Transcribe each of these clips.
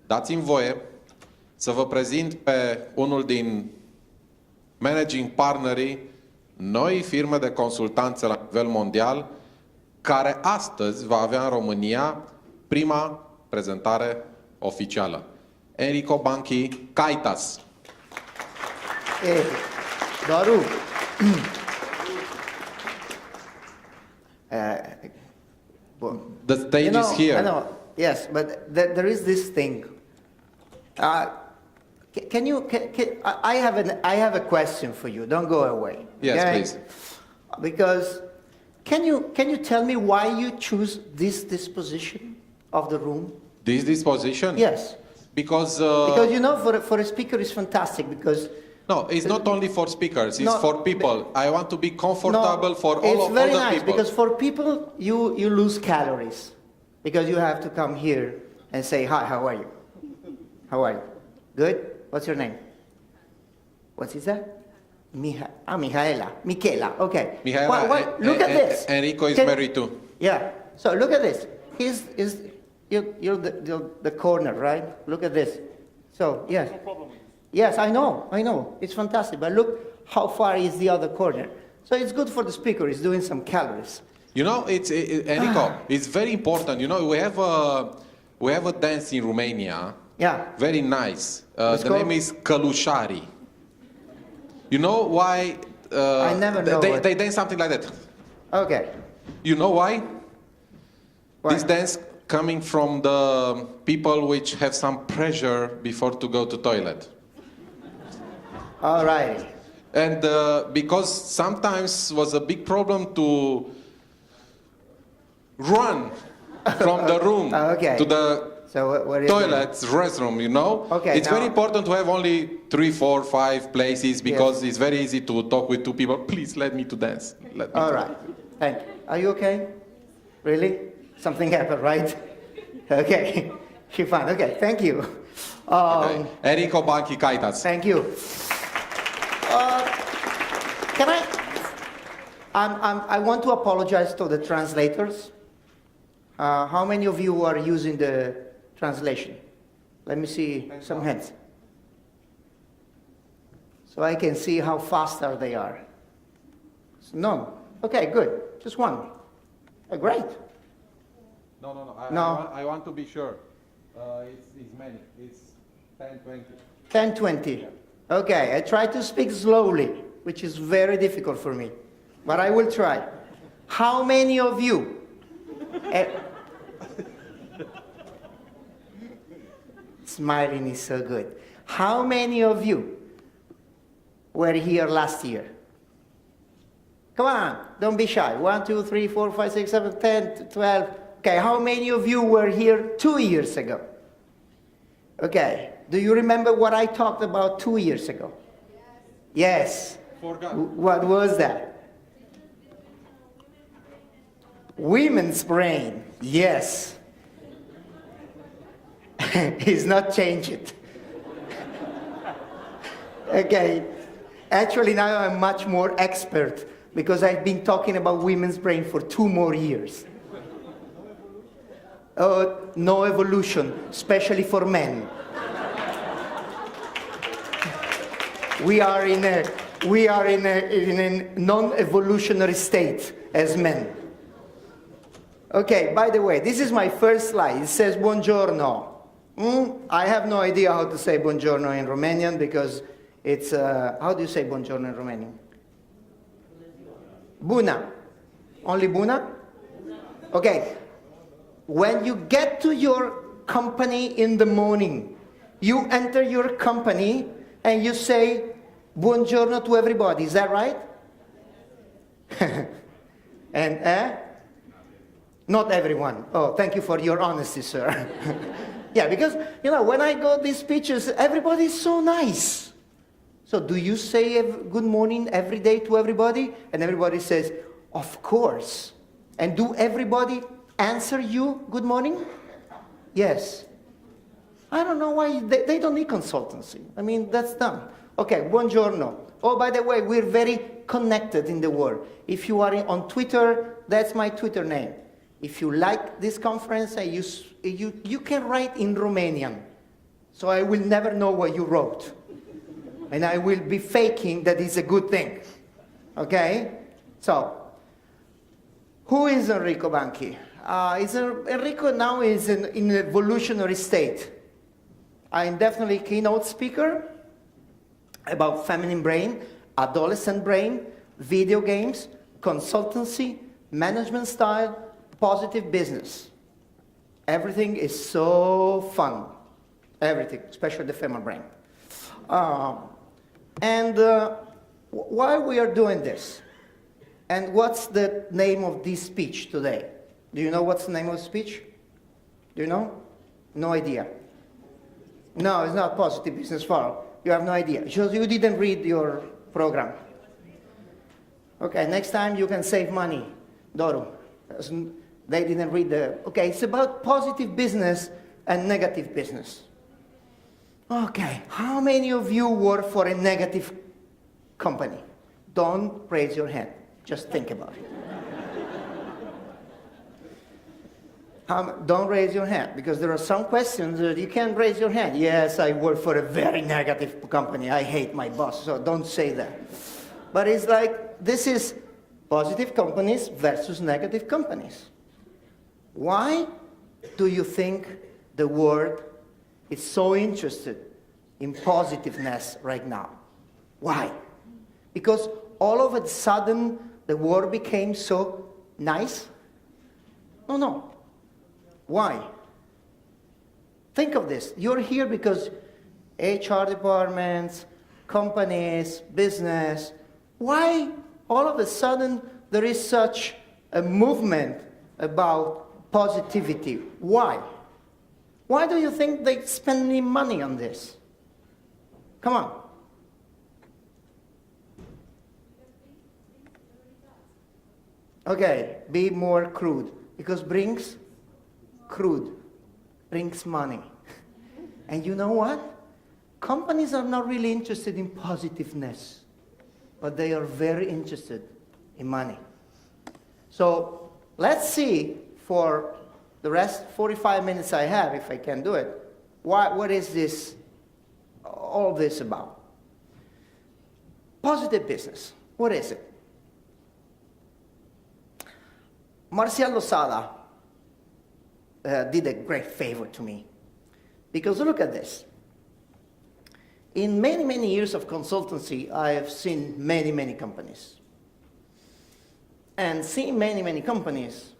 Dați-mi voie să vă prezint pe unul din managing partnerii noi firme de consultanță la nivel mondial, care astăzi va avea în România prima prezentare oficială. Enrico Banky, Kaitas. Doru. The stage is here. I know, yes, but there is this thing. I have a question for you. Don't go away. Yes, okay? please. Because can you tell me why you choose this disposition of the room? This disposition? Yes. Because you know, for a speaker, it's fantastic because. No, it's not only for speakers, it's for people. I want to be comfortable for all it's of very other nice people. Because for people, you lose calories. Because you have to come here and say, hi, how are you? How are you? Good? What's your name? What's his name? Michaela. Michela, okay. Michaela, look at this. Enrico is married too. Yeah, so look at this. You're the corner, right? Look at this. So, yes. No problem with this. Yes, I know. It's fantastic. But look how far is the other corner. So it's good for the speaker. It's doing some calories. You know, Enrico, it's very important. You know, we have a dance in Romania. Yeah. Very nice. The name is Călușari. You know why? I never know. They dance something like that. Okay. You know why? Why? This dance coming from the people which have some pressure before to go to toilet. All right. And because sometimes was a big problem to run from the room to the toilets, restroom, you know? Okay, it's very important to have only 3, 4, 5 places because it's very easy to talk with two people. Please let me to dance. All right. Thank you. Are you okay? Really? Something happened, right? Okay. She's fine. Okay, thank you. Okay. Enrico Banky, Kaitas. Thank you. Can I want to apologize to the translators. How many of you are using the translation? Let me see some hands. So I can see how faster they are. None. Okay, good. Just one. Great. No. I want to be sure. It's many. It's 10, 20. 10, 20. Okay, I try to speak slowly, which is very difficult for me. But I will try. How many of you... Smiling is so good. How many of you were here last year? Come on, don't be shy. 1, 2, 3, 4, 5, 6, 7, 10, 12. Okay, how many of you were here 2 years ago? Okay, do you remember what I talked about 2 years ago? Yes. Forgot. What was that? Women's brain. Yes. He's not changed it. Okay. Actually, now I'm much more expert because I've been talking about women's brain for 2 more years. No evolution, especially for men. We are in a non-evolutionary state as men. Okay, by the way, this is my first slide. It says buongiorno. I have no idea how to say buongiorno in Romanian because it's, how do you say buongiorno in Romanian? Bună. Only bună? Okay. When you get to your company in the morning, you enter your company and you say buongiorno to everybody. Is that right? And not everyone. Oh, thank you for your honesty, sir. Yeah, because, you know, when I go these speeches, everybody's so nice. So do you say good morning every day to everybody? And everybody says, of course. And do everybody answer you good morning? Yes. I don't know why they don't need consultancy. I mean, that's dumb. Okay, buongiorno. Oh, by the way, we're very connected in the world. If you are on Twitter, that's my Twitter name. If you like this conference, you can write in Romanian. So I will never know what you wrote. And I will be faking that it's a good thing. Okay? So, who is Enrico Banky? Enrico now is in an evolutionary state. I'm definitely a keynote speaker about feminine brain, adolescent brain, video games, consultancy, management style, positive business. Everything is so fun. Everything, especially the female brain. Why we are doing this? And what's the name of this speech today? Do you know what's the name of the speech? Do you know? No idea. No, it's not positive business forum. You have no idea. Because you didn't read your program. Okay, next time you can save money. Doru. They didn't read the... Okay, it's about positive business and negative business. Okay, how many of you work for a negative company? Don't raise your hand. Just think about it. Don't raise your hand, because there are some questions that you can't raise your hand. Yes, I work for a very negative company. I hate my boss, so don't say that. But it's like, this is positive companies versus negative companies. Why do you think the world is so interested in positiveness right now? Why? Because all of a sudden the world became so nice? No. Why? Think of this. You're here because HR departments, companies, business. Why all of a sudden there is such a movement about positivity? Why? Why do you think they spend any money on this? Come on. Okay, be more crude. Because brings money. And you know what? Companies are not really interested in positiveness, but they are very interested in money. So let's see for the rest 45 minutes I have, if I can do it, what is this, all this about? Positive business, what is it? Marciello Sala did a great favor to me. Because look at this. In many, many years of consultancy, I have seen many, many companies. And seeing many, many companies,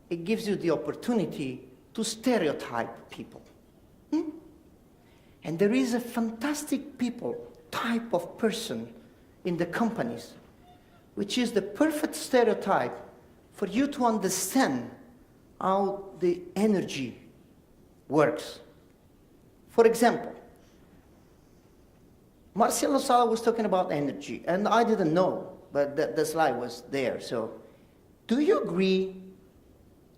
it gives you the opportunity to stereotype people. And there is a fantastic type of person in the companies, which is the perfect stereotype for you to understand how the energy works. For example, Marciello Sala was talking about energy, and I didn't know, but the slide was there. So, do you agree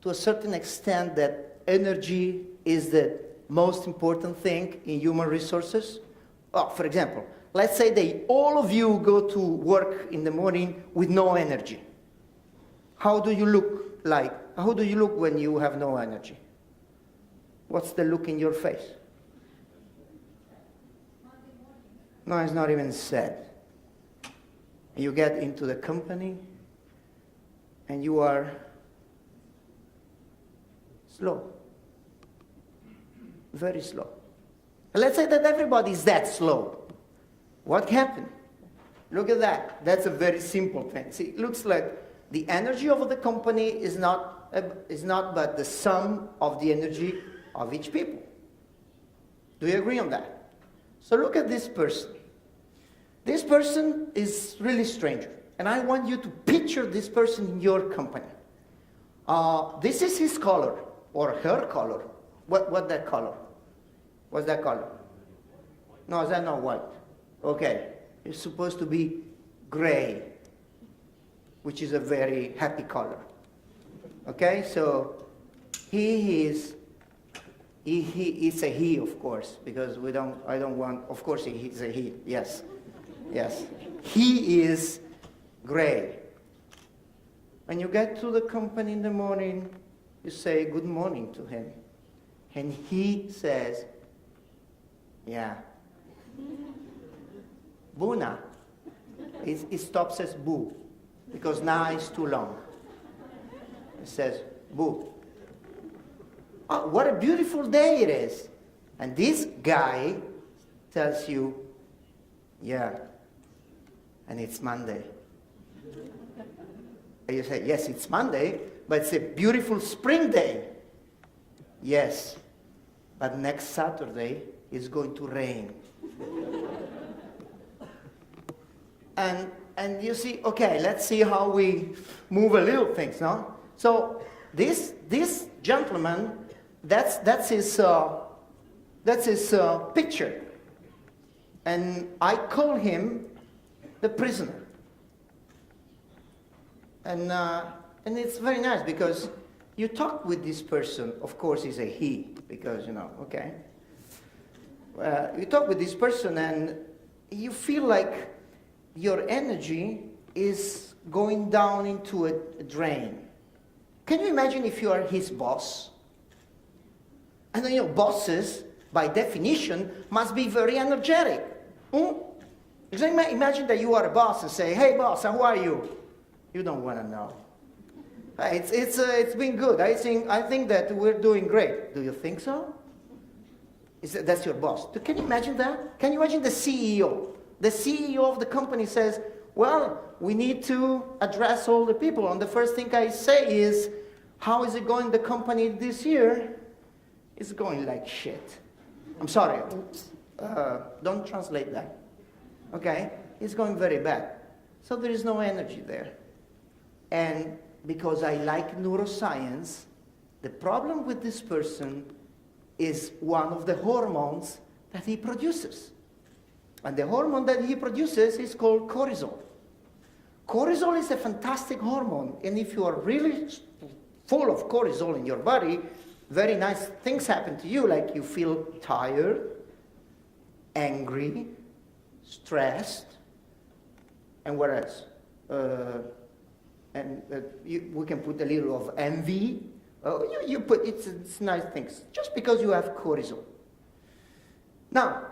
to a certain extent that energy is the most important thing in human resources? Oh, for example, let's say that all of you go to work in the morning with no energy. How do you look like? How do you look when you have no energy? What's the look in your face? No, it's not even said. You get into the company and you are slow. Very slow. Let's say that everybody is that slow. What happened? Look at that. That's a very simple thing. See, it looks like the energy of the company is not but the sum of the energy of each people. Do you agree on that? So look at this person. This person is really strange. And I want you to picture this person in your company. This is his color, or her color. What that color? What's that color? No, is that not white? Okay. It's supposed to be gray, which is a very happy color. Okay, so he is a he, of course, because I don't want, of course he's a he, yes. He is gray. When you get to the company in the morning, you say good morning to him. And he says, Yeah. Buna. It stops as boo, because na is too long. It says boo. Oh, what a beautiful day it is. And this guy tells you, yeah, and it's Monday. And you say, yes, it's Monday, but it's a beautiful spring day. Yes, but next Saturday it's going to rain. And you see, okay, let's see how we move a little things, no? So this gentleman, that's his picture, and I call him the prisoner. And it's very nice because you talk with this person. Of course, he's a he because okay. You talk with this person and you feel like your energy is going down into a drain. Can you imagine if you are his boss? And then bosses, by definition, must be very energetic. Imagine that you are a boss and say, "Hey, boss, how are you?" You don't want to know. It's been good. I think that we're doing great. Do you think so? That's your boss. Can you imagine that? Can you imagine the CEO? The CEO of the company says, "Well, we need to address all the people. And the first thing I say is, how is it going the company this year? It's going like shit." I'm sorry. Don't translate that. Okay? It's going very bad. So there is no energy there. And because I like neuroscience, the problem with this person is one of the hormones that he produces. And the hormone that he produces is called cortisol. Cortisol is a fantastic hormone, and if you are really full of cortisol in your body, very nice things happen to you, like you feel tired, angry, stressed, and what else? We can put a little of envy. You put it's nice things just because you have cortisol. Now,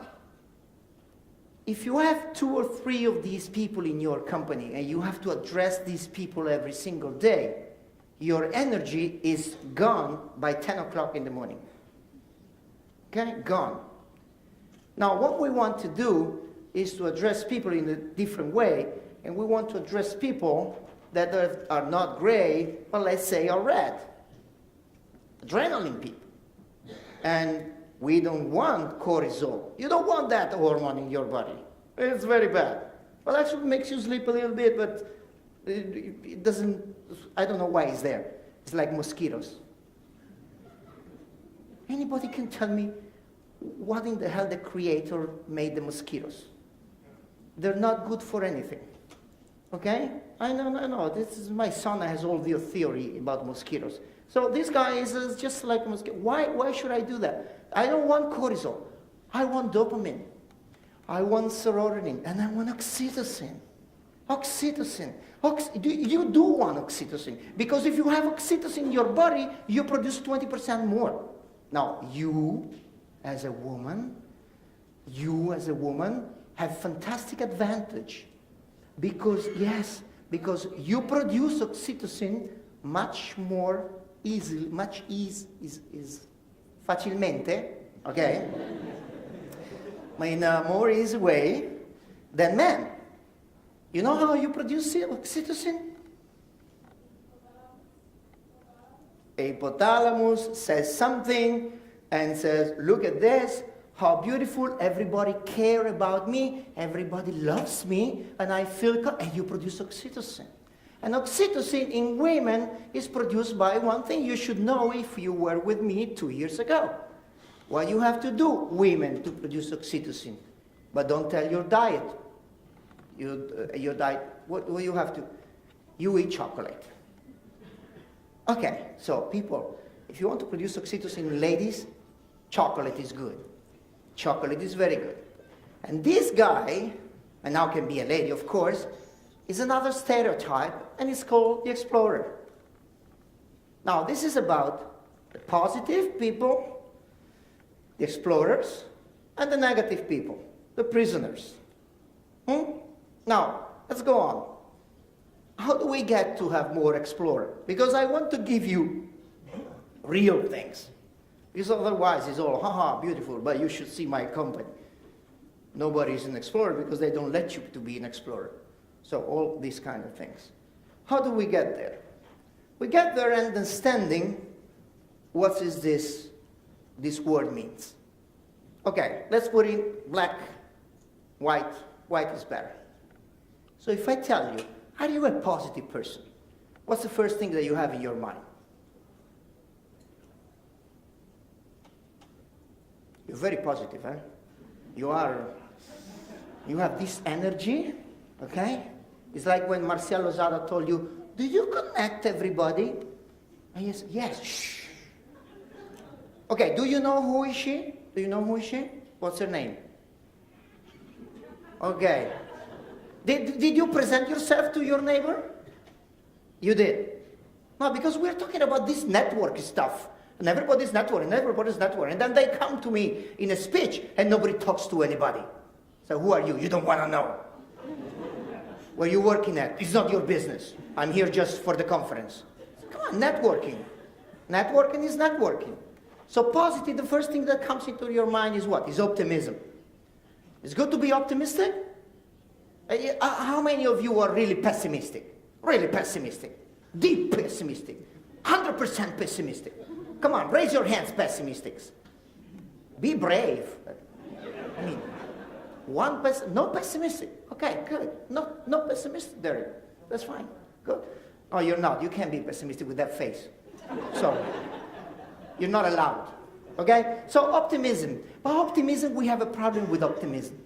if you have 2 or 3 of these people in your company and you have to address these people every single day, your energy is gone by 10 o'clock in the morning. Okay, gone. Now, what we want to do is to address people in a different way, and we want to address people that are not gray, but let's say are red. Adrenaline people. And we don't want cortisol. You don't want that hormone in your body. It's very bad. Well, actually makes you sleep a little bit, but it doesn't, I don't know why it's there. It's like mosquitoes. Anybody can tell me what in the hell the creator made the mosquitoes? They're not good for anything. Okay? I know. This is my son has all the theory about mosquitoes. So this guy is just like a mosquito. Why should I do that? I don't want cortisol. I want dopamine. I want serotonin. And I want oxytocin. Oxytocin. You do want oxytocin. Because if you have oxytocin in your body, you produce 20% more. Now, you as a woman have fantastic advantage. Because you produce oxytocin much more easily, facilmente, okay? In a more easy way than men. You know how you produce oxytocin? Hypothalamus says something and says, look at this, how beautiful, everybody care about me, everybody loves me, and I feel, and you produce oxytocin. And oxytocin in women is produced by one thing you should know if you were with me 2 years ago. What you have to do, women, to produce oxytocin. But don't tell your diet. Your diet, what you have to, you eat chocolate. Okay, so people, if you want to produce oxytocin in ladies, chocolate is good. Chocolate is very good. And this guy, and now can be a lady, of course, is another stereotype, and it's called the explorer. Now, this is about the positive people, the explorers, and the negative people, the prisoners. Now, let's go on. How do we get to have more explorer? Because I want to give you real things. Because otherwise it's all, haha, beautiful, but you should see my company. Nobody is an explorer because they don't let you to be an explorer. So all these kind of things. How do we get there? We get there understanding what is this word means. Okay, let's put in black, white. White is better. So if I tell you, are you a positive person? What's the first thing that you have in your mind? You're very positive, huh? You have this energy, okay? It's like when Marcello Zada told you, do you connect everybody? And you say, yes, shh. Okay, do you know who is she? Do you know who is she? What's her name? Okay. Did you present yourself to your neighbor? You did. No, because we're talking about this network stuff. And everybody's networking, and then they come to me in a speech, and nobody talks to anybody. So who are you? You don't want to know. Where you working at? It's not your business. I'm here just for the conference. Come on, networking. Networking is networking. So positive, the first thing that comes into your mind is what? Is optimism. It's good to be optimistic. How many of you are really pessimistic? Really pessimistic. Deep pessimistic. 100% pessimistic. Come on, raise your hands, pessimistics. Be brave. I mean, no pessimistic. Okay, good. No pessimistic there. That's fine. Good. Oh, you're not. You can't be pessimistic with that face. So, you're not allowed. Okay? So optimism. But optimism, we have a problem with optimism.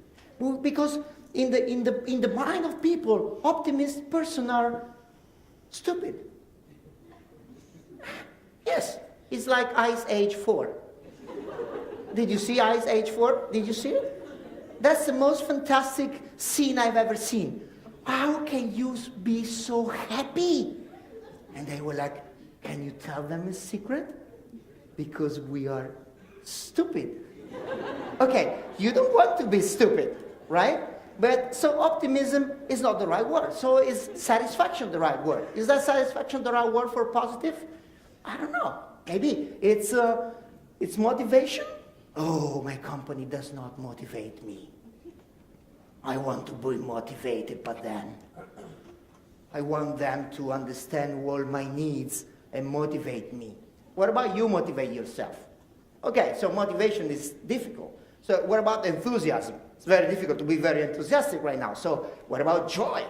Because in the mind of people, optimist person are stupid. Yes. It's like Ice Age 4. Did you see Ice Age 4? Did you see it? That's the most fantastic scene I've ever seen. How can you be so happy? And they were like, can you tell them a secret? Because we are stupid. Okay, you don't want to be stupid, right? But so optimism is not the right word. So is satisfaction the right word? Is that satisfaction the right word for positive? I don't know. Maybe it's motivation. Oh, my company does not motivate me. I want to be motivated, but then I want them to understand all my needs and motivate me. What about you motivate yourself? Okay, so motivation is difficult. So what about enthusiasm? It's very difficult to be very enthusiastic right now. So what about joy?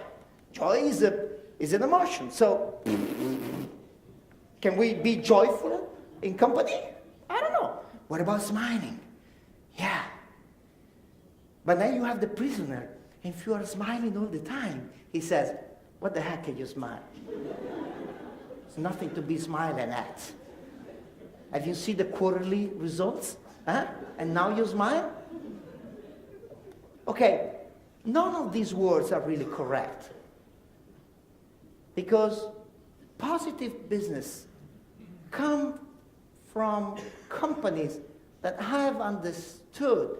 Joy is an emotion. So can we be joyful in company? I don't know. What about smiling? Yeah. But then you have the prisoner, and if you are smiling all the time, he says, what the heck can you smile? There's nothing to be smiling at. Have you seen the quarterly results? Huh? And now you smile? Okay, none of these words are really correct. Because positive business come from companies that have understood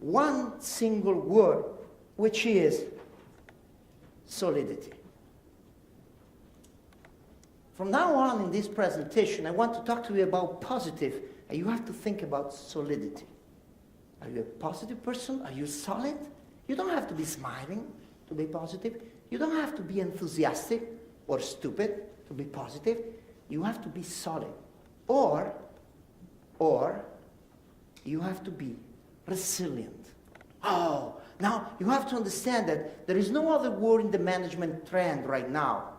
one single word, which is solidity. From now on in this presentation, I want to talk to you about positive, and you have to think about solidity. Are you a positive person? Are you solid? You don't have to be smiling to be positive. You don't have to be enthusiastic or stupid to be positive. You have to be solid. Or you have to be resilient. Oh, now you have to understand that there is no other word in the management trend right now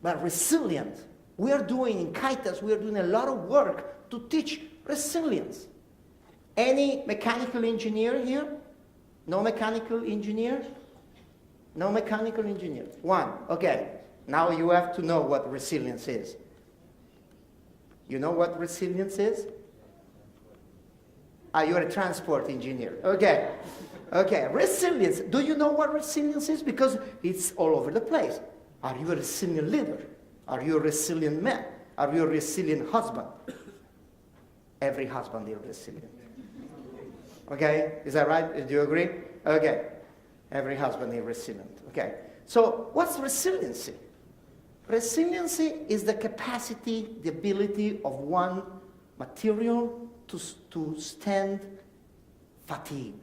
but resilient. We are doing in Kaitas, we are doing a lot of work to teach resilience. Any mechanical engineer here? No mechanical engineer? No mechanical engineer. One. Okay. Now you have to know what resilience is. You know what resilience is? You're a transport engineer. Okay. Okay. Resilience. Do you know what resilience is? Because it's all over the place. Are you a resilient leader? Are you a resilient man? Are you a resilient husband? Every husband is resilient. Okay, is that right? Do you agree? Okay, every husband is resilient. Okay, so what's resiliency? Resiliency is the capacity, the ability of one material to stand fatigue.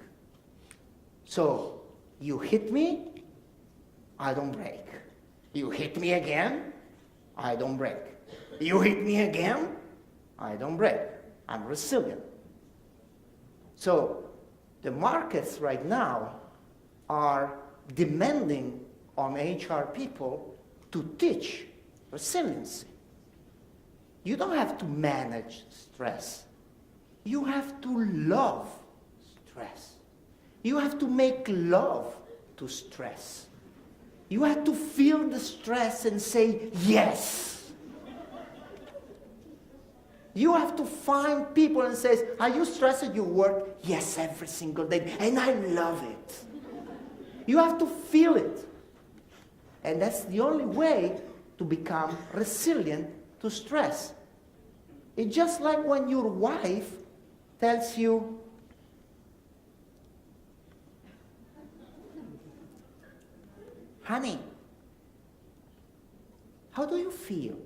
So you hit me, I don't break. You hit me again, I don't break. You hit me again, I don't break. I'm resilient. So the markets right now are demanding on HR people to teach resiliency. You don't have to manage stress. You have to love stress. You have to make love to stress. You have to feel the stress and say, yes. You have to find people and say, are you stressed at your work? Yes, every single day, and I love it. You have to feel it. And that's the only way to become resilient to stress. It's just like when your wife tells you, honey, how do you feel?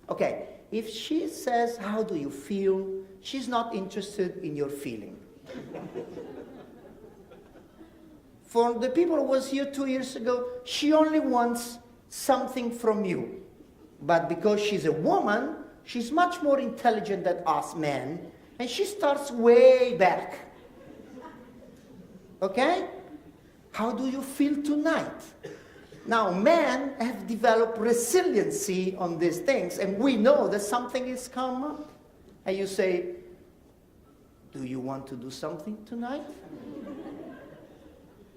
Okay, if she says, how do you feel, she's not interested in your feeling. For the people who was here 2 years ago, she only wants something from you. But because she's a woman, she's much more intelligent than us men, and she starts way back. Okay? How do you feel tonight? Now, men have developed resiliency on these things, and we know that something is come up. And you say, do you want to do something tonight?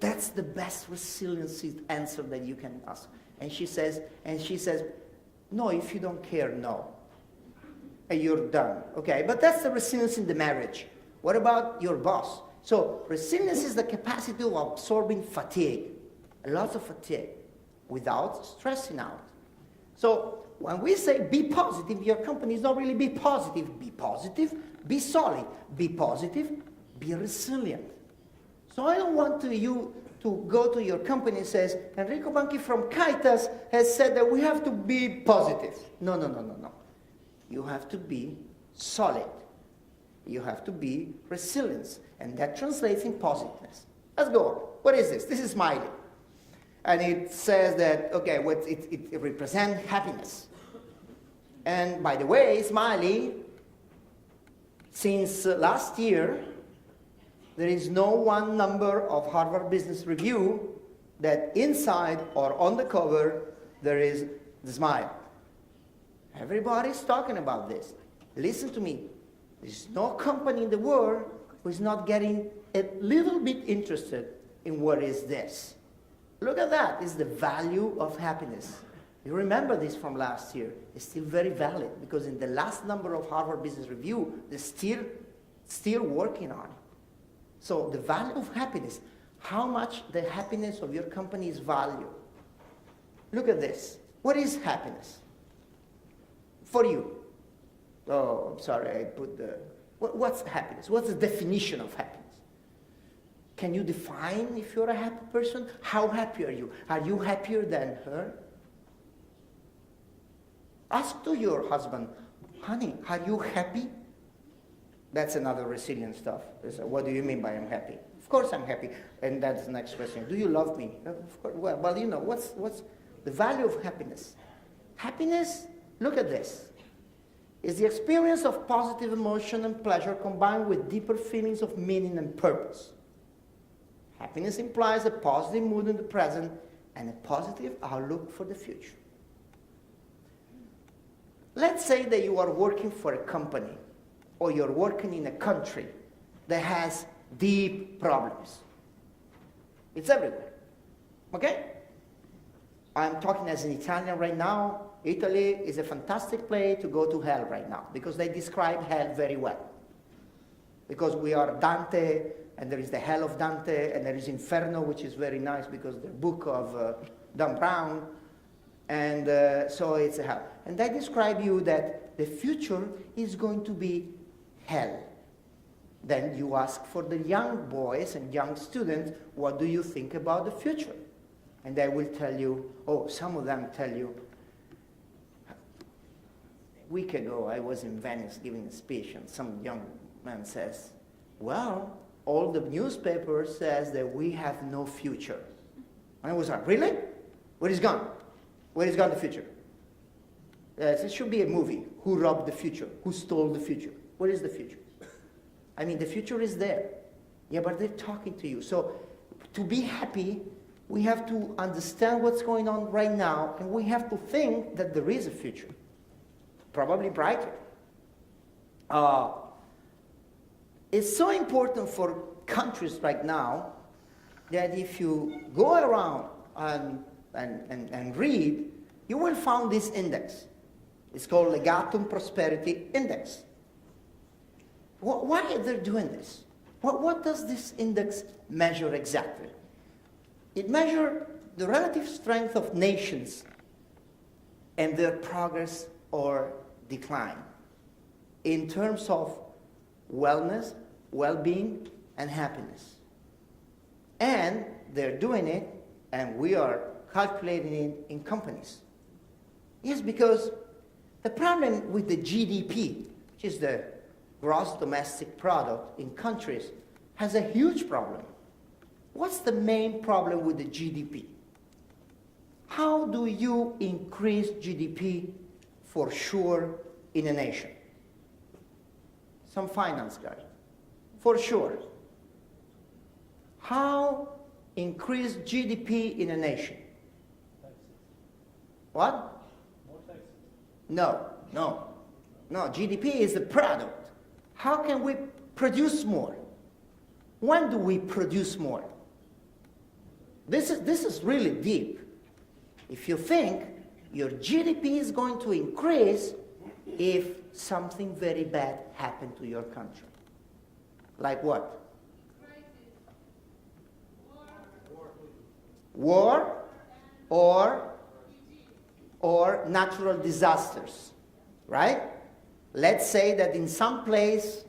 That's the best resiliency answer that you can ask. And she says, no, if you don't care, no. And you're done. Okay, but that's the resilience in the marriage. What about your boss? So resilience is the capacity of absorbing fatigue, a lot of fatigue, without stressing out. So when we say be positive, your company is not really be positive, be solid, be positive, be resilient. So I don't want you to go to your company and say, Enrico Banky from Kaitas has said that we have to be positive. No. You have to be solid. You have to be resilient. And that translates in positiveness. Let's go on. What is this? This is smiley. And it says that, okay, it represents happiness. And by the way, smiley, since last year, there is no one number of Harvard Business Review that inside or on the cover there is the smile. Everybody's talking about this. Listen to me. There's no company in the world who is not getting a little bit interested in what is this. Look at that. It's the value of happiness. You remember this from last year. It's still very valid because in the last number of Harvard Business Review, they're still working on it. So the value of happiness, how much the happiness of your company is valued. Look at this. What is happiness? For you. Oh, I'm sorry, I put the... What's happiness? What's the definition of happiness? Can you define if you're a happy person? How happy are you? Are you happier than her? Ask to your husband, honey, are you happy? That's another resilient stuff. What do you mean by I'm happy? Of course I'm happy. And that's the next question. Do you love me? Of course. Well, you know, what's the value of happiness? Happiness, look at this, is the experience of positive emotion and pleasure combined with deeper feelings of meaning and purpose. Happiness implies a positive mood in the present and a positive outlook for the future. Let's say that you are working for a company or you're working in a country that has deep problems. It's everywhere, okay? I'm talking as an Italian right now. Italy is a fantastic place to go to hell right now because they describe hell very well. Because we are Dante, and there is the hell of Dante, and there is Inferno, which is very nice because the book of Dan Brown, and so it's a hell. And they describe you that the future is going to be hell. Then you ask for the young boys and young students, what do you think about the future? And they will tell you, oh, some of them tell you, a week ago I was in Venice giving a speech, and some young man says, well, all the newspapers says that we have no future. And I was like, really? Where is gone? Where is gone the future? It should be a movie. Who robbed the future? Who stole the future? Where is the future? I mean, the future is there. Yeah, but they're talking to you. So to be happy, we have to understand what's going on right now, and we have to think that there is a future, probably brighter. It's so important for countries right now that if you go around and read, you will find this index. It's called Legatum Prosperity Index. Why are they doing this? What does this index measure exactly? It measures the relative strength of nations and their progress or decline in terms of wellness, well-being, and happiness. And they're doing it, and we are calculating it in companies. Yes, because the problem with the GDP, which is the gross domestic product in countries, has a huge problem. What's the main problem with the GDP? How do you increase GDP for sure in a nation? Some finance guy. For sure. How increase GDP in a nation? What? More taxes. No. GDP is the product. How can we produce more? When do we produce more? This is really deep. If you think your GDP is going to increase if something very bad happened to your country. Like what? War or natural disasters, right? Let's say that in some place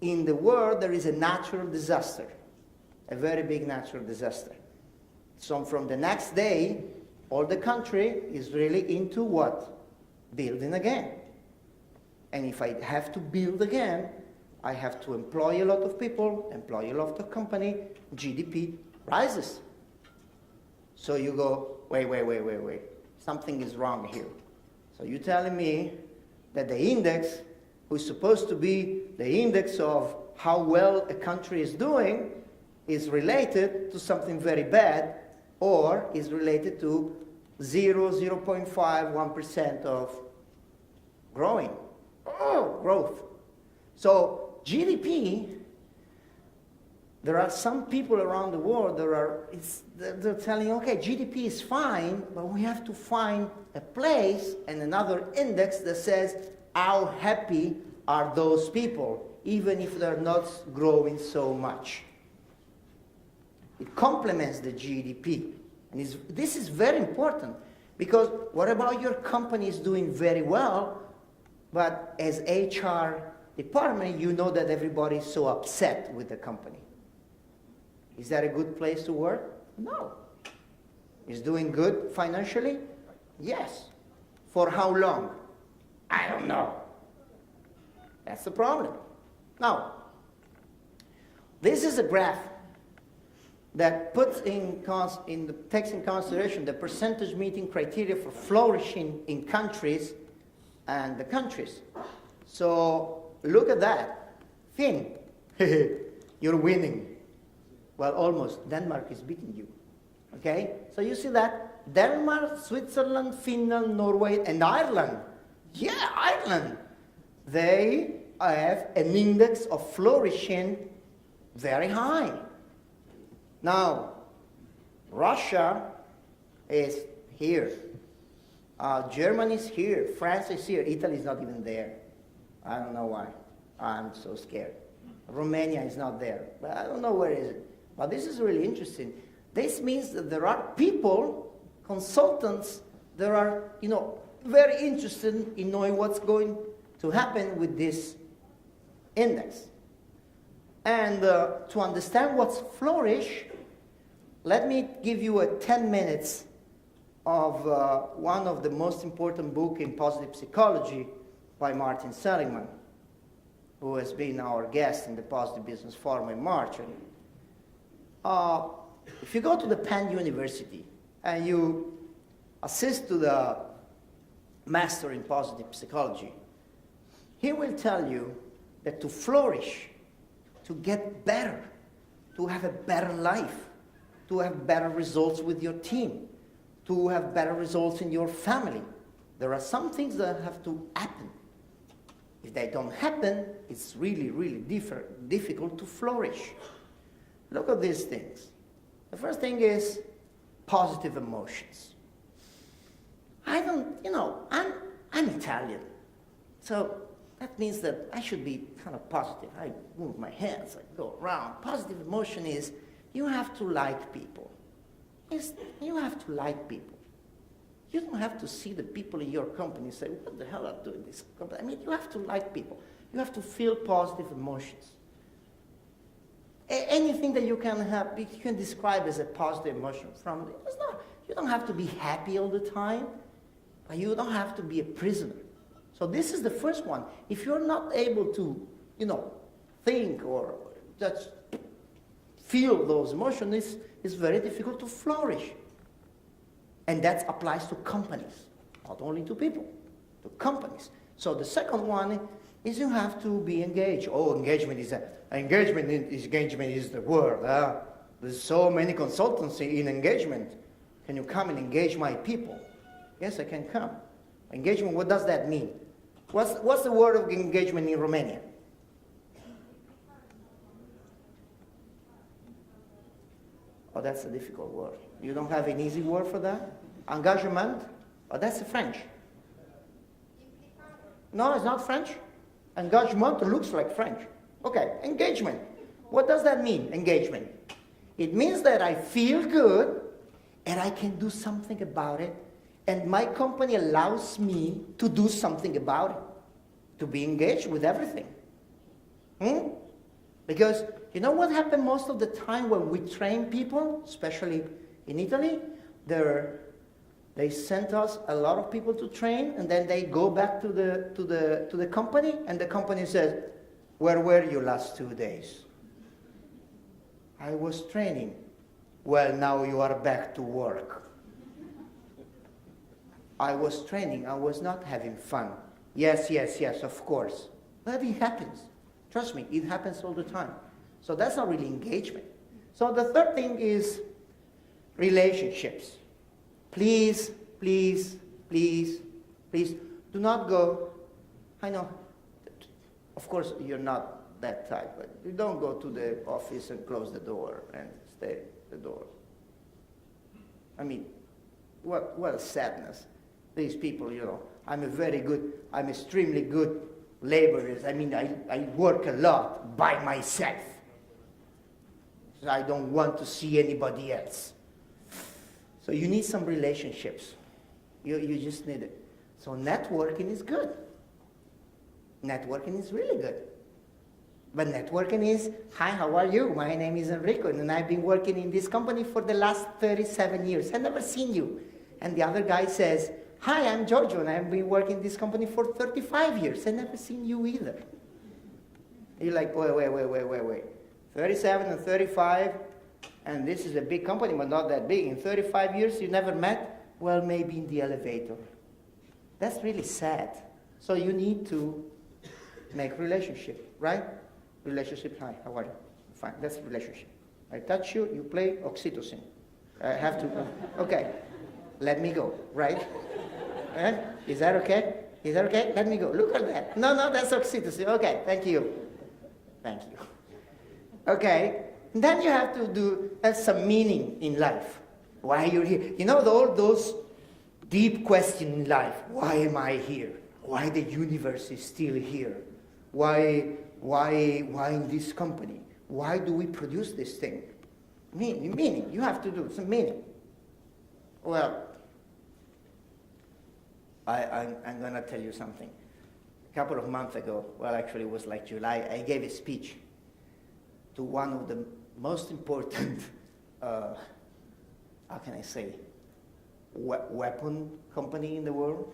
in the world there is a natural disaster, a very big natural disaster. So from the next day, all the country is really into what? Building again. And if I have to build again, I have to employ a lot of people, employ a lot of company, GDP rises. So you go, wait. Something is wrong here. So you're telling me that the index, which is supposed to be the index of how well a country is doing, is related to something very bad, or is related to 0.5, 1% of growth. So GDP, there are some people around the world they're telling, okay, GDP is fine, but we have to find a place and another index that says how happy are those people, even if they're not growing so much. It complements the GDP. And this is very important, because what about your company is doing very well, but as HR department, you know that everybody is so upset with the company. Is that a good place to work? No. Is doing good financially? Yes. For how long? I don't know. That's the problem. Now, this is a graph that puts takes in consideration the percentage meeting criteria for flourishing in countries and the countries. So look at that. Finn, you're winning. Well, almost. Denmark is beating you. Okay? So you see that? Denmark, Switzerland, Finland, Norway, and Ireland. Yeah, Ireland. They have an index of flourishing very high. Now, Russia is here. Germany is here. France is here. Italy is not even there. I don't know why. I'm so scared. Romania is not there. But I don't know where is it. But this is really interesting. This means that there are people, consultants, that are, very interested in knowing what's going to happen with this index. And to understand what's flourish, let me give you a 10 minutes of one of the most important books in positive psychology by Martin Seligman, who has been our guest in the Positive Business Forum in March. And, if you go to the Penn University and you assist to the master in positive psychology, he will tell you that to flourish, to get better, to have a better life, to have better results with your team, to have better results in your family, there are some things that have to happen. If they don't happen, it's really, really difficult to flourish. Look at these things. The first thing is positive emotions. I'm Italian, so that means that I should be kind of positive. I move my hands, I go around. Positive emotion is you have to like people. You have to like people. You don't have to see the people in your company and say, what the hell are doing this company? I mean, you have to like people. You have to feel positive emotions. Anything that you can have, you can describe as a positive emotion from, you don't have to be happy all the time, but you don't have to be a prisoner. So this is the first one. If you're not able to, think or just feel those emotions, it's very difficult to flourish. And that applies to companies, not only to people, to companies. So the second one is you have to be engaged. Oh, engagement is the word. There's so many consultancy in engagement. Can you come and engage my people? Yes, I can come. Engagement, what does that mean? What's the word of engagement in Romania? Oh, that's a difficult word. You don't have an easy word for that? Engagement? Oh, that's French. No, it's not French. Engagement looks like French. Okay, engagement. What does that mean, engagement? It means that I feel good and I can do something about it, and my company allows me to do something about it, to be engaged with everything. Because you know what happened most of the time when we train people, especially in Italy? They sent us a lot of people to train, and then they go back to the company, and the company says, where were you last 2 days? I was training. Well, now you are back to work. I was training, I was not having fun. Yes, of course. But it happens. Trust me, it happens all the time. So that's not really engagement. So the third thing is relationships. Please, please, please, please, do not go. I know, of course, you're not that type, but you don't go to the office and close the door and stay at the door. I mean, what a sadness. These people, I'm extremely good laborers. I mean, I work a lot by myself. So I don't want to see anybody else. So you need some relationships. You just need it. So networking is good. Networking is really good. But networking is, hi, how are you? My name is Enrico, and I've been working in this company for the last 37 years. I've never seen you. And the other guy says, hi, I'm Giorgio, and I've been working in this company for 35 years. I've never seen you either. You're like, wait. 37 and 35, and this is a big company, but not that big. In 35 years, you never met? Well, maybe in the elevator. That's really sad. So you need to make relationship, right? Relationship, hi, how are you? Fine, that's a relationship. I touch you, you play oxytocin. I have to, okay, let me go, right? Is that okay? Is that okay? Let me go. Look at that. No, that's oxytocin. Okay, thank you. Thank you. Okay, then you have to have some meaning in life. Why you're here? All those deep questions in life. Why am I here? Why the universe is still here? Why in this company? Why do we produce this thing? Meaning. You have to do some meaning. Well, I'm going to tell you something. A couple of months ago, well, actually it was like July, I gave a speech. to one of the most important, how can I say, weapon company in the world,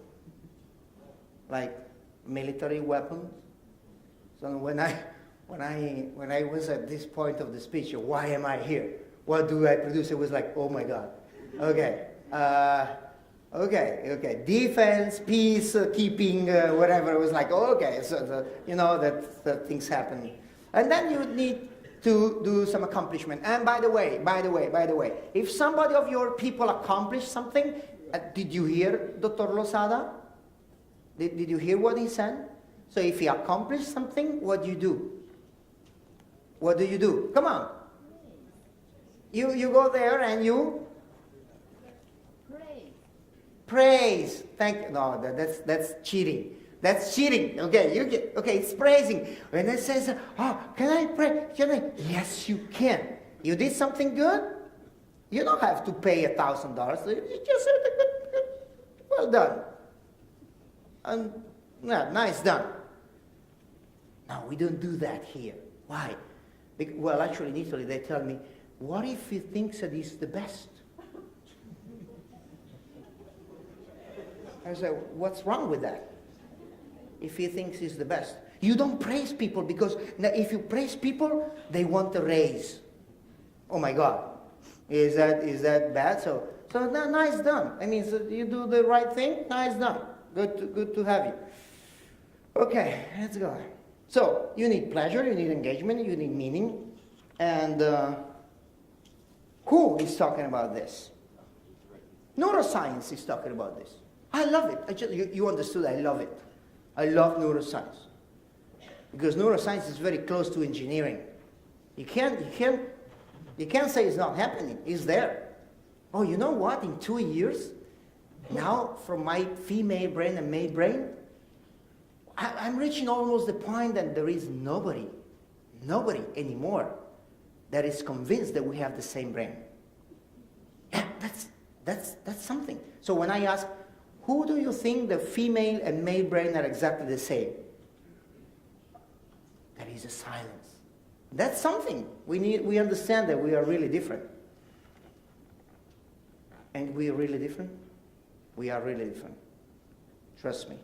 like military weapons. So when I was at this point of the speech, why am I here? What do I produce? It was like, oh my God. Okay. Okay. Defense, peace, keeping, whatever. It was like, oh, okay. So, that things happen. And then you need to do some accomplishment. And by the way, if somebody of your people accomplished something, did you hear Dr. Losada? Did you hear what he said? So if he accomplished something, what do you do? What do you do? Come on. You go there and you praise. Thank you. No, that's cheating. That's cheating. Okay, it's praising. When it says, oh, can I pray? Yes, you can. You did something good? You don't have to pay $1,000. You just said, good. Well done. And nice done. No, we don't do that here. Why? Well, actually, in Italy, they tell me, what if he thinks that he's the best? I say, what's wrong with that? If he thinks he's the best. You don't praise people because if you praise people, they want a raise. Oh my God. Is that bad? So nice done. I mean, so you do the right thing, nice done. Good to have you. Okay, let's go. So you need pleasure, you need engagement, you need meaning. And who is talking about this? Neuroscience is talking about this. I love it. You understood, I love it. I love neuroscience. Because neuroscience is very close to engineering. You can't say it's not happening. It's there. Oh, you know what? In 2 years, now from my female brain and male brain, I'm reaching almost the point that there is nobody anymore that is convinced that we have the same brain. Yeah, that's something. So when I ask, who do you think the female and male brain are exactly the same? There is a silence. That's something. We understand that we are really different. And we are really different? We are really different. Trust me.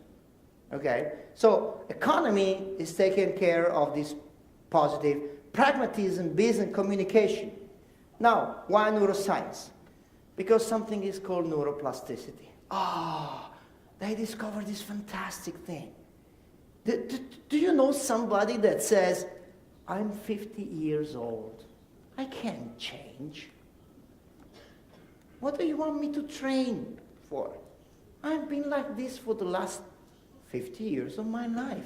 Okay? So economy is taking care of this positive pragmatism, business, communication. Now, why neuroscience? Because something is called neuroplasticity. They discovered this fantastic thing. Do you know somebody that says, I'm 50 years old. I can't change. What do you want me to train for? I've been like this for the last 50 years of my life.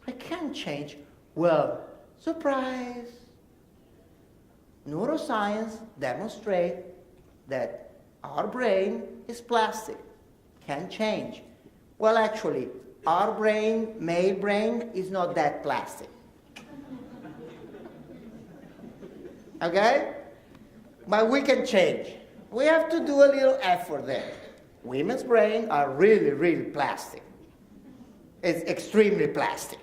I can't change. Well, surprise. Neuroscience demonstrates that our brain is plastic, can change. Well, actually, our brain, male brain, is not that plastic. Okay? But we can change. We have to do a little effort there. Women's brain are really, really plastic. It's extremely plastic.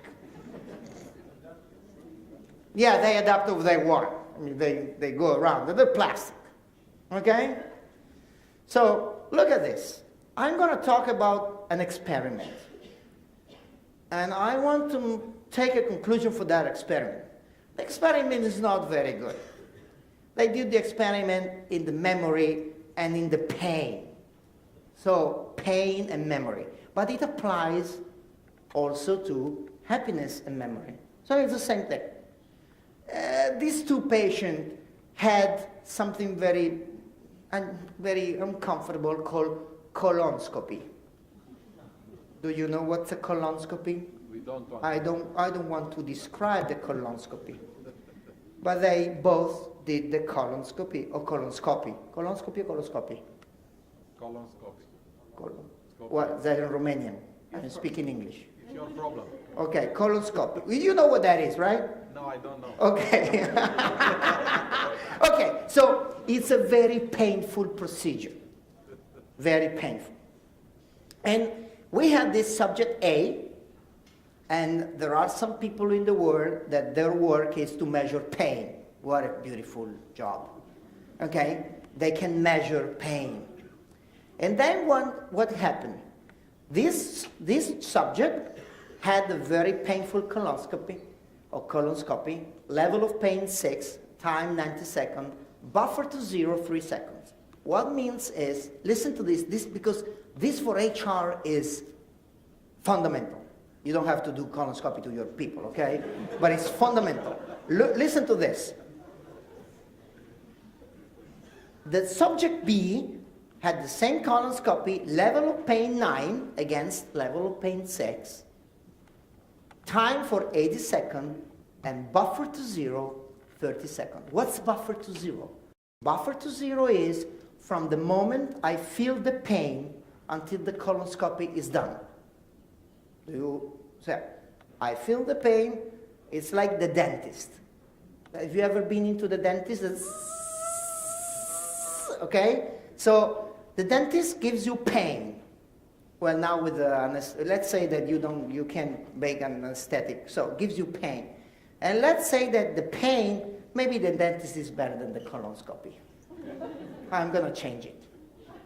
Yeah, they adapt if they want. I mean, they go around, but they're plastic. Okay? So, look at this. I'm going to talk about an experiment. And I want to take a conclusion for that experiment. The experiment is not very good. They did the experiment in the memory and in the pain. So, pain and memory. But it applies also to happiness and memory. So it's the same thing. These two patients had something very uncomfortable called colonscopy. Do you know what's a colonscopy? We don't want I don't want to describe the colonscopy. But they both did the colonscopy or colonscopy. Colonscopy or coloscopy? Colonscopy. What? That's in Romanian. I'm speaking English. It's your problem. Okay, colonscopy. You know what that is, right? No, I don't know. Okay. Okay, so it's a very painful procedure. Very painful. And we had this subject A, And there are some people in the world that their work is to measure pain. What a beautiful job. Okay? They can measure pain. And then what happened? This subject had a very painful colonoscopy, level of pain 6, time 90 seconds, buffer to 0, 3 seconds. What means is, listen to this because this for HR is fundamental. You don't have to do colonoscopy to your people, okay? But it's fundamental. Listen to this. The subject B had the same colonoscopy, level of pain 9 against level of pain 6, time for 80 seconds, and buffer to 0, 30 seconds. What's buffer to 0? Buffer to 0 is from the moment I feel the pain until the colonoscopy is done. You say, I feel the pain, it's like the dentist. Have you ever been into the dentist? Okay? So the dentist gives you pain. Well, now with let's say that you can make an anesthetic, so it gives you pain. And let's say that the pain, maybe the dentist is better than the colonoscopy. I'm going to change it.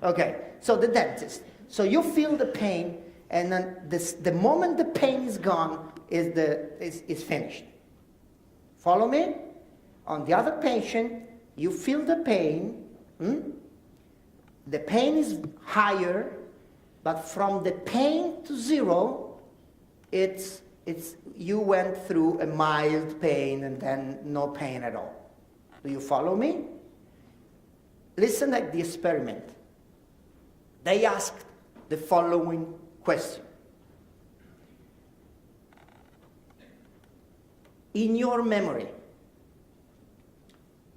Okay, so the dentist. So you feel the pain, and then the moment the pain is gone, is finished. Follow me? On the other patient, you feel the pain. The pain is higher, but from the pain to 0, you went through a mild pain and then no pain at all. Do you follow me? Listen at the experiment. They asked the following question. In your memory,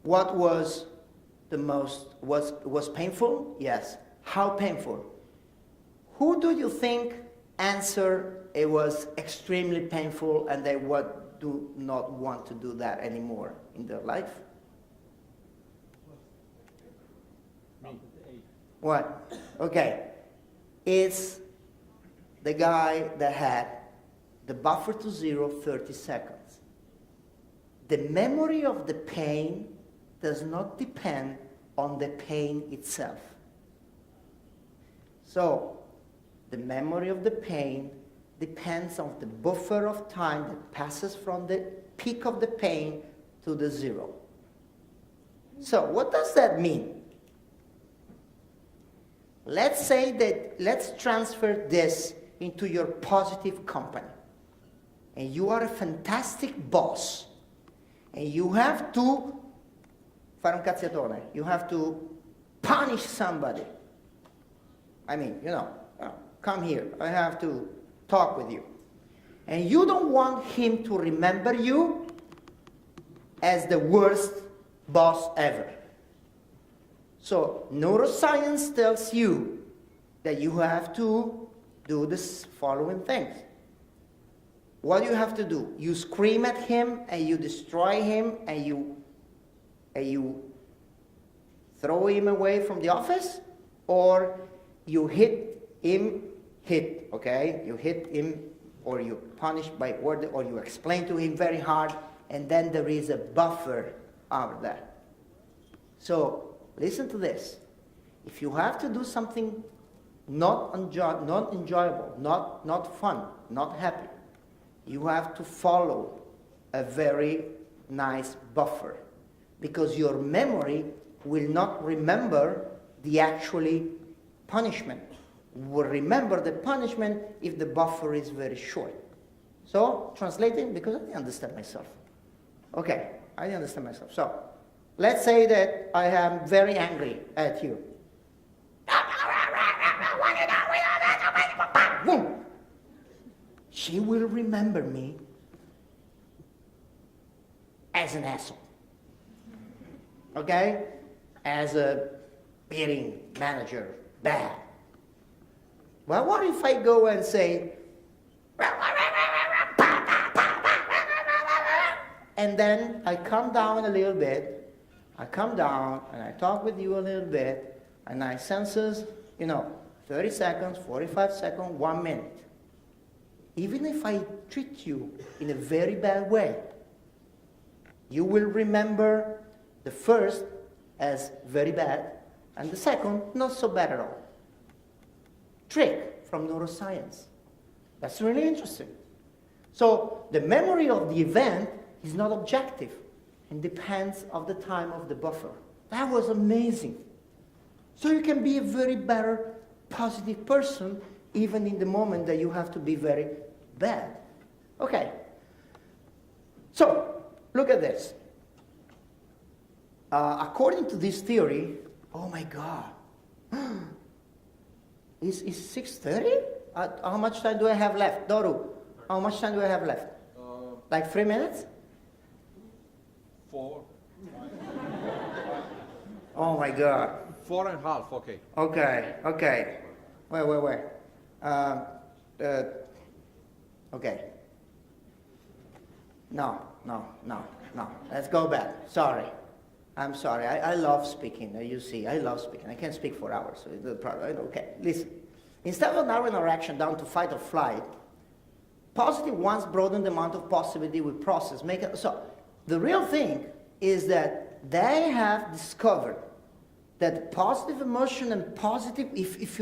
what was the most, was painful? Yes. How painful? Who do you think answered it was extremely painful and they do not want to do that anymore in their life? What? Okay. It's the guy that had the buffer to 0, 30 seconds. The memory of the pain does not depend on the pain itself. So, the memory of the pain depends on the buffer of time that passes from the peak of the pain to the 0. So, what does that mean? Let's say that, let's transfer this into your positive company. And you are a fantastic boss. And you have to fare un cazziatone. You have to punish somebody. I mean, come here. I have to talk with you. And you don't want him to remember you as the worst boss ever. So neuroscience tells you that you have to do this following things. What do you have to do? You scream at him and you destroy him and you throw him away from the office, or you hit him, okay? You hit him, or you punish by word, or you explain to him very hard, and then there is a buffer out there. So listen to this. If you have to do something not enjoyable, not fun, not happy, you have to follow a very nice buffer, because your memory will not remember the actually punishment. Will remember the punishment if the buffer is very short. So, translating, because I didn't understand myself. Okay, I didn't understand myself. So, let's say that I am very angry at you. She will remember me as an asshole. Okay? As a beating manager, bad. Well, what if I go and say, and then I come down a little bit, I come down and I talk with you a little bit, and I senses, 30 seconds, 45 seconds, 1 minute. even if I treat you in a very bad way, you will remember the first as very bad and the second not so bad at all. Trick from neuroscience. That's really interesting. So the memory of the event is not objective and depends on the time of the buffer. That was amazing. So you can be a very better, positive person even in the moment that you have to be very bad. Okay. So look at this. According to this theory, oh my God, is 6:30? How much time do I have left? Doru, how much time do I have left? Like 3 minutes? 4. Oh my God. 4.5, okay. Okay. Wait. Okay. No. Let's go back. Sorry. I'm sorry. I love speaking. You see, I love speaking. I can speak for hours. So it's a problem. Okay, listen. Instead of narrowing our action down to fight or flight, positive ones broaden the amount of possibility we process. So the real thing is that they have discovered that positive emotion and positive, if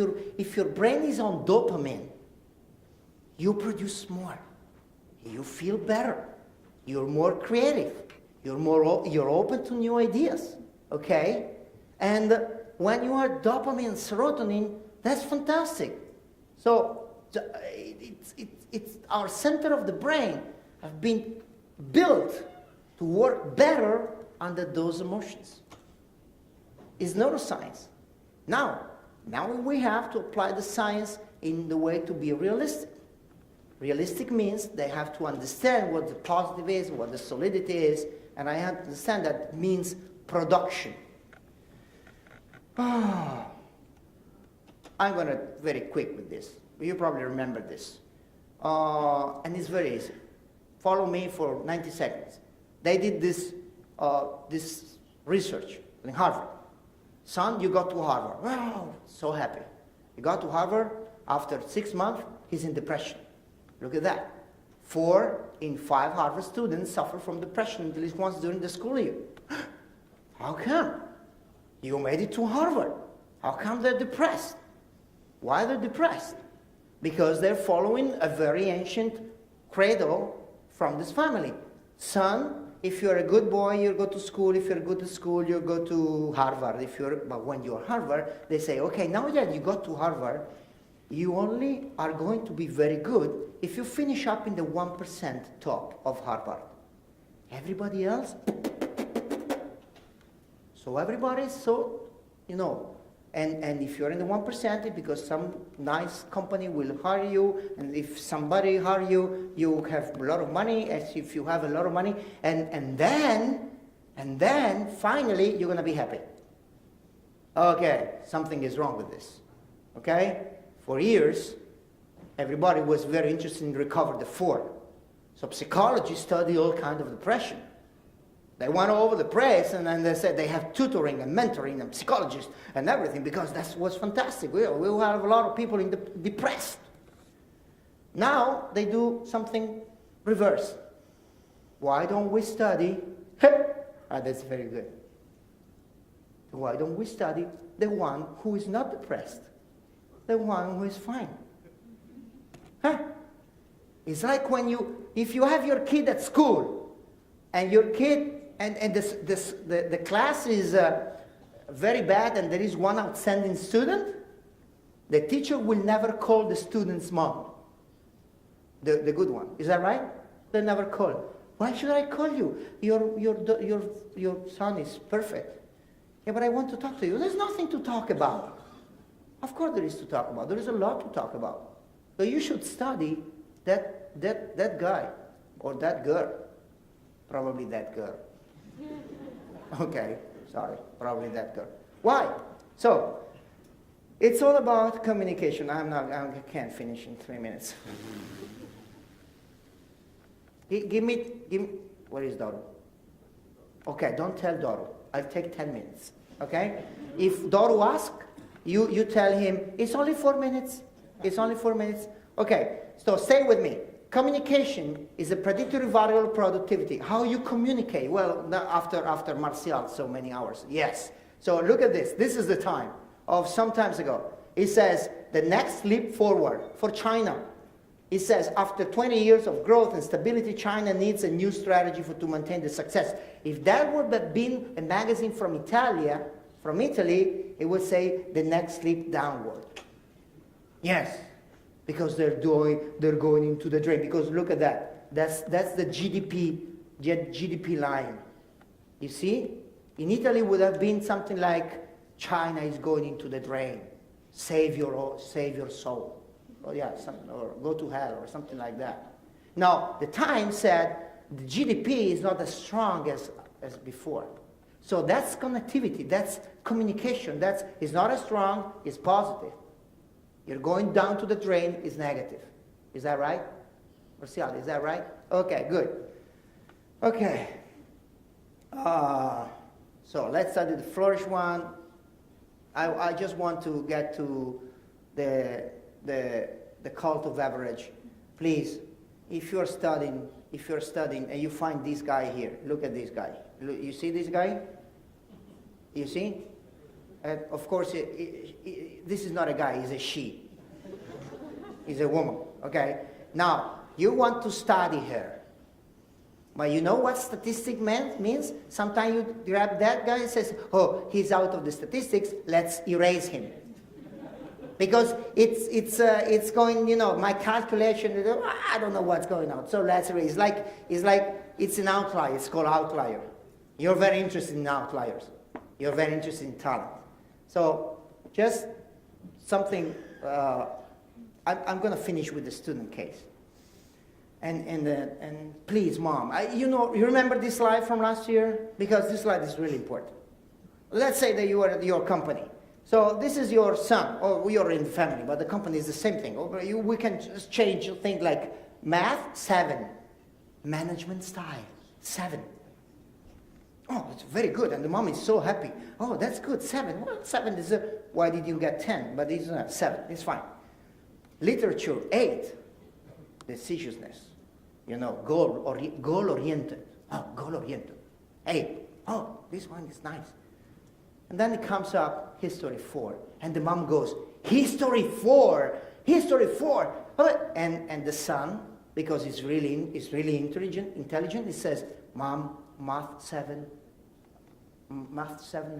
your brain is on dopamine, you produce more. You feel better. You're more creative. You're open to new ideas, okay? And when you are dopamine and serotonin, that's fantastic. So it's our center of the brain have been built to work better under those emotions. It's neuroscience. Now we have to apply the science in the way to be realistic. Realistic means they have to understand what the positive is, what the solidity is, and I understand that means production. I'm going to very quick with this. You probably remember this. And it's very easy. Follow me for 90 seconds. They did this research in Harvard. Son, you got to Harvard. Wow, so happy. You got to Harvard. After 6 months, he's in depression. Look at that. 4 in 5 Harvard students suffer from depression at least once during the school year. How come? You made it to Harvard. How come they're depressed? Why they're depressed? Because they're following a very ancient credo from this family. Son, if you're a good boy, you go to school. If you're good at school, you go to Harvard. But when you're Harvard, they say, okay, now that you got to Harvard, you only are going to be very good if you finish up in the 1% top of Harvard. Everybody else? So everybody's so, and if you're in the 1%, because some nice company will hire you, and if somebody hire you, you have a lot of money, as if you have a lot of money, and then finally you're going to be happy. Okay, something is wrong with this. Okay? For years, everybody was very interested in recover the 4. So psychology study all kinds of depression. They went all over the place, and then they said they have tutoring and mentoring and psychologists and everything, because that was fantastic. We have a lot of people depressed. Now they do something reverse. Why don't we study? That's very good. Why don't we study the one who is not depressed? The one who is fine. It's like if you have your kid at school, and your kid, and the class is very bad, and there is one outstanding student, the teacher will never call the student's mom, the good one. Is that right? They never call. Why should I call you? Your son is perfect. Yeah, but I want to talk to you. There's nothing to talk about. Of course there is to talk about. There is a lot to talk about. But you should study that guy or that girl. Probably that girl. Okay, sorry. Probably that girl. Why? So, it's all about communication. I can't finish in 3 minutes. Give me, where is Doro? Okay, don't tell Doro. I'll take 10 minutes. Okay? If Doro asks, you tell him, it's only 4 minutes. It's only 4 minutes. Okay, so stay with me. communication is a predictory variable of productivity. How you communicate? Well, after Martial, so many hours. Yes. So look at this. This is the time of some times ago. It says the next leap forward for China. It says after 20 years of growth and stability, China needs a new strategy to maintain the success. If that would have been a magazine from Italy, it would say the next leap downward. Yes, because they're going into the drain. Because look at that. That's the GDP line. You see? In Italy would have been something like China is going into the drain. Save your soul. Or or go to hell or something like that. Now, the Times said the GDP is not as strong as before. So that's connectivity, that's communication, it's not as strong, it's positive. You're going down to the drain, it's negative. Is that right? Marcial, is that right? Okay, good. Okay. So let's study the flourish one. I just want to get to the cult of average. Please, if you're studying and you find this guy here, look at this guy. You see this guy? You see? Of course, this is not a guy, he's a she. He's a woman, okay? Now, you want to study her. But you know what statistic means? Sometimes you grab that guy and says, oh, he's out of the statistics, let's erase him. Because it's going, my calculation, I don't know what's going on, so let's erase. It's an outlier, it's called outlier. You're very interested in outliers. You're very interested in talent. So just something, I'm going to finish with the student case. And please, Mom, you remember this slide from last year? Because this slide is really important. Let's say that you are at your company. So this is your son, or we are in the family, but the company is the same thing. We can just change things like math, 7. Management style, 7. Oh, it's very good, and the mom is so happy. Oh, that's good, 7. Well, 7 is why did you get 10? But it's not 7, it's fine. Literature, 8. Decisiveness, goal-oriented. Oh, goal-oriented. 8. Oh, this one is nice. And then it comes up, history 4. And the mom goes, history 4, history 4. And the son, because he's really intelligent, he says, Mom, math 7,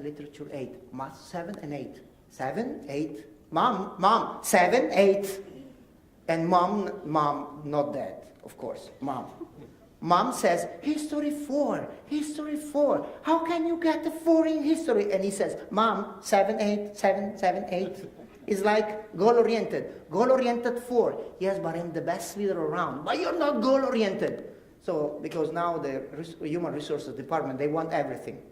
literature 8. Math 7 and 8. 7, 8. Mom, 7, 8. And mom, not that, of course, mom. Mom says, history 4, history 4. How can you get a 4 in history? And he says, Mom, 7, 8, 7, 7, 8. It's like goal-oriented 4. Yes, but I'm the best leader around. But you're not goal-oriented. So, because now the human resources department, they want everything.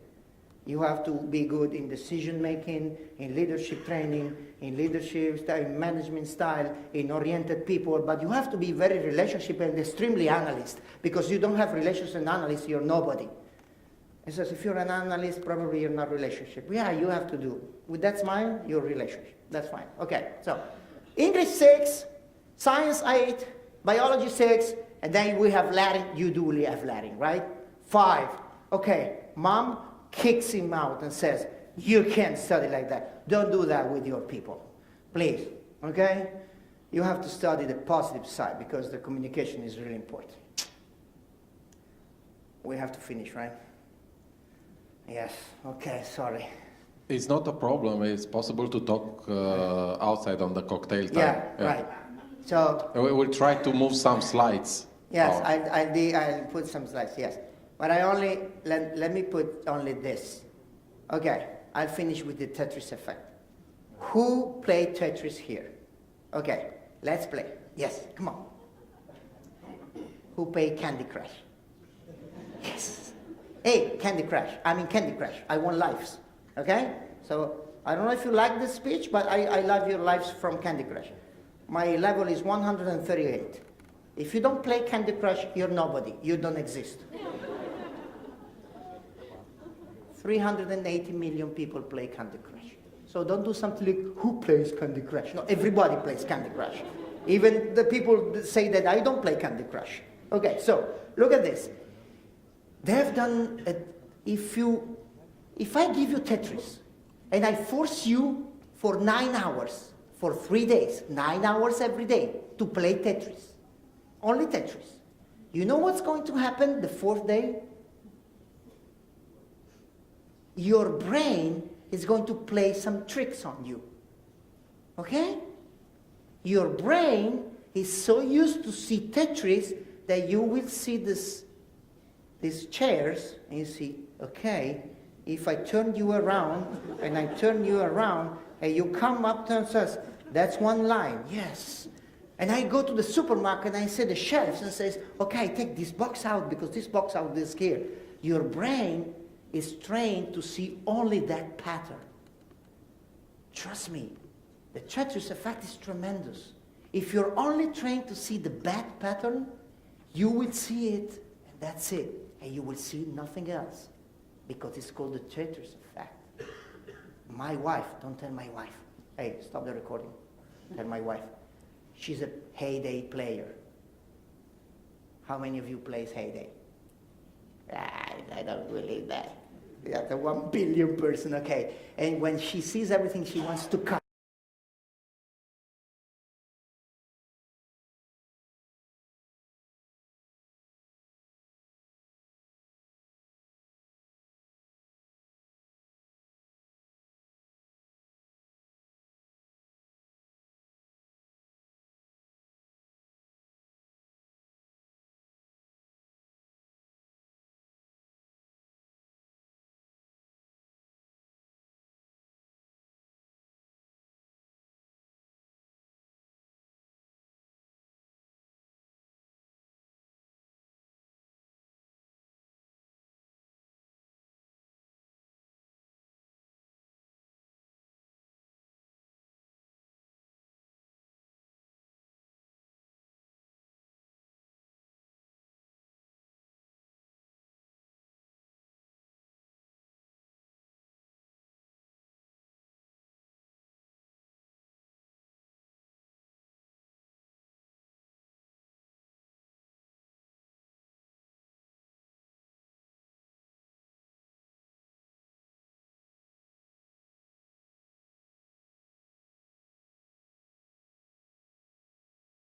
You have to be good in decision-making, in leadership training, in leadership style, in management style, in oriented people, but you have to be very relationship and extremely analyst, because you don't have relationship and analyst, you're nobody. It says, if you're an analyst, probably you're not relationship. Yeah, you have to do. With that smile, you're relationship. That's fine. Okay, so English 6, Science 8, Biology 6, and then we have Latin. You do have Latin, right? 5. Okay, Mom kicks him out and says, you can't study like that. Don't do that with your people. Please, okay? You have to study the positive side because the communication is really important. We have to finish, right? Yes, okay, sorry. It's not a problem. It's possible to talk outside on the cocktail time. Yeah, right. So we will try to move some slides. Yes, I'll put some slides, yes. But let me put only this. Okay, I'll finish with the Tetris effect. Who played Tetris here? Okay, let's play. Yes, come on. Who played Candy Crush? Yes. Hey, Candy Crush. I want lives. Okay? So, I don't know if you like this speech, but I love your lives from Candy Crush. My level is 138. If you don't play Candy Crush, you're nobody. You don't exist. 380 million people play Candy Crush. So don't do something like, who plays Candy Crush? No, everybody plays Candy Crush. Even the people say that I don't play Candy Crush. Okay, so look at this. They've done, if I give you Tetris and I force you for 9 hours, for 3 days, 9 hours every day to play Tetris, only Tetris, you know what's going to happen the 4th day? Your brain is going to play some tricks on you. Okay? Your brain is so used to see Tetris that you will see these chairs and you see, okay, if I turn you around and I turn you around and you come up and says, that's one line, yes. And I go to the supermarket and I see the shelves and says, okay, take this box out because this box out is here. Your brain is trained to see only that pattern. Trust me, the Tetris effect is tremendous. If you're only trained to see the bad pattern, you will see it, and that's it. And you will see nothing else, because it's called the Tetris effect. My wife, don't tell my wife. Hey, stop the recording. Tell my wife. She's a Heyday player. How many of you plays Heyday? I don't believe that. Yeah, the 1 billion person, okay. And when she sees everything, she wants to cut.